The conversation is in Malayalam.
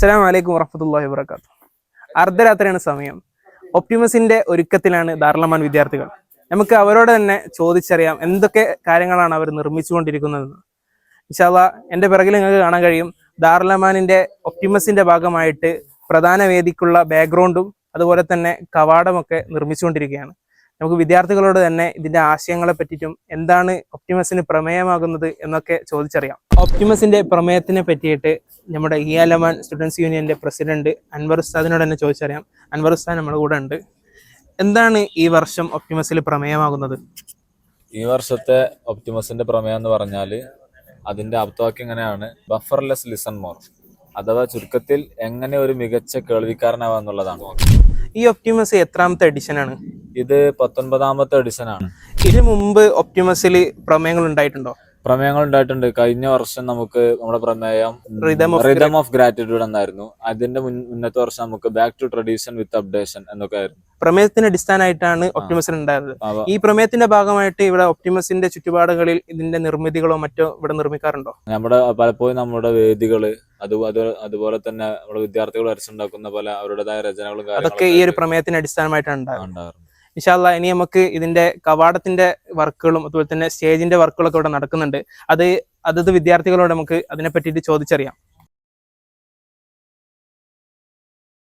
അസ്സലാമു അലൈക്കും വറഹ്മത്തുള്ളാഹി വബറകാതുഹു. അർദ്ധരാത്രിയാണ് സമയം. ഒപ്റ്റിമസിന്റെ ഒരുക്കത്തിലാണ് ദാറുൽ വിദ്യാർത്ഥികൾ. നമുക്ക് അവരോട് തന്നെ ചോദിച്ചറിയാം എന്തൊക്കെ കാര്യങ്ങളാണ് അവർ നിർമ്മിച്ചുകൊണ്ടിരിക്കുന്നതെന്ന്. ഇൻഷാ അല്ലാഹ് എൻ്റെ പിറകിൽ നിങ്ങൾക്ക് കാണാൻ കഴിയും. ദാറുൽ ഒപ്റ്റിമസിന്റെ ഭാഗമായിട്ട് പ്രധാന വേദിക്കുള്ള ബാക്ക്ഗ്രൗണ്ടും അതുപോലെ തന്നെ കവാടമൊക്കെ നിർമ്മിച്ചുകൊണ്ടിരിക്കുകയാണ്. നമുക്ക് വിദ്യാർത്ഥികളോട് തന്നെ ഇതിന്റെ ആശയങ്ങളെ പറ്റിയിട്ടും എന്താണ് ഒപ്റ്റിമസിന് പ്രമേയമാകുന്നത് എന്നൊക്കെ ചോദിച്ചറിയാം. ഒപ്റ്റിമസിന്റെ പ്രമേയത്തിനെ പറ്റിയിട്ട് നമ്മുടെ ഇ-അൽ-അമാൻ സ്റ്റുഡൻസ് യൂണിയന്റെ പ്രസിഡന്റ് അൻവർ ഉസ്താദിനോട് തന്നെ ചോദിച്ചറിയാം. അൻവർ ഉസ്താദ് നമ്മുടെ കൂടെ ഉണ്ട്. എന്താണ് ഈ വർഷം ഒപ്റ്റിമസിൽ പ്രമേയമാകുന്നത്? ഈ വർഷത്തെ ഒപ്റ്റിമസിന്റെ പ്രമേയം എന്ന് പറഞ്ഞാൽ അതിന്റെ അബ്ദവാക്യം ഇങ്ങനെയാണ്: ബഫർലെസ് ലിസൺ മോർ, അഥവാ ചുരുക്കത്തിൽ എങ്ങനെ ഒരു മികച്ച കേൾവിക്കാരനാവാന്നുള്ളതാണ്. ഈ ഒപ്റ്റിമസ് എത്രാമത്തെ എഡിഷൻ ആണ്? ഇത് 19ാമത്തെ എഡിഷൻ ആണ്. ഇതിനു മുമ്പ് ഒപ്റ്റിമസിൽ പ്രമേയങ്ങൾ ഉണ്ടായിട്ടുണ്ടോ? പ്രമേയങ്ങൾ ഉണ്ടായിട്ടുണ്ട്. കഴിഞ്ഞ വർഷം നമുക്ക് നമ്മുടെ പ്രമേയം റിതം ഓഫ് ഗ്രാറ്റിറ്റ്യൂഡ് എന്നായിരുന്നു. അതിന്റെ മുന്നത്തെ വർഷം നമുക്ക് back to tradition with updation എന്നൊക്കെ ആയിരുന്നു. പ്രമേയത്തിന് അടിസ്ഥാനമായിട്ടാണ് ഒപ്റ്റിമസിൽ ഉണ്ടായത്. ഈ പ്രമേയത്തിന്റെ ഭാഗമായിട്ട് ഇവിടെ ഒപ്റ്റിമസിന്റെ ചുറ്റുപാടുകളിൽ ഇതിന്റെ നിർമ്മിതികളോ മറ്റോ ഇവിടെ നിർമ്മിക്കാറുണ്ടോ? പലപ്പോഴും നമ്മുടെ വേദികള് അതുപോലെ തന്നെ നമ്മുടെ വിദ്യാർത്ഥികൾ വരച്ചുണ്ടാക്കുന്ന പല അവരുടേതായ രചനകളും അതൊക്കെ ഈ ഒരു പ്രമേയത്തിന് അടിസ്ഥാനമായിട്ടാണ് ഉണ്ടാകാറുണ്ട്. ഇൻഷാ അല്ലാഹ് ഇനി നമുക്ക് ഇതിന്റെ കവാടത്തിന്റെ വർക്കുകളും അതുപോലെ തന്നെ സ്റ്റേജിന്റെ വർക്കുകളൊക്കെ ഇവിടെ നടക്കുന്നുണ്ട്. അതത് വിദ്യാർത്ഥികളോട് നമുക്ക് അതിനെ പറ്റിയിട്ട് ചോദിച്ചറിയാം.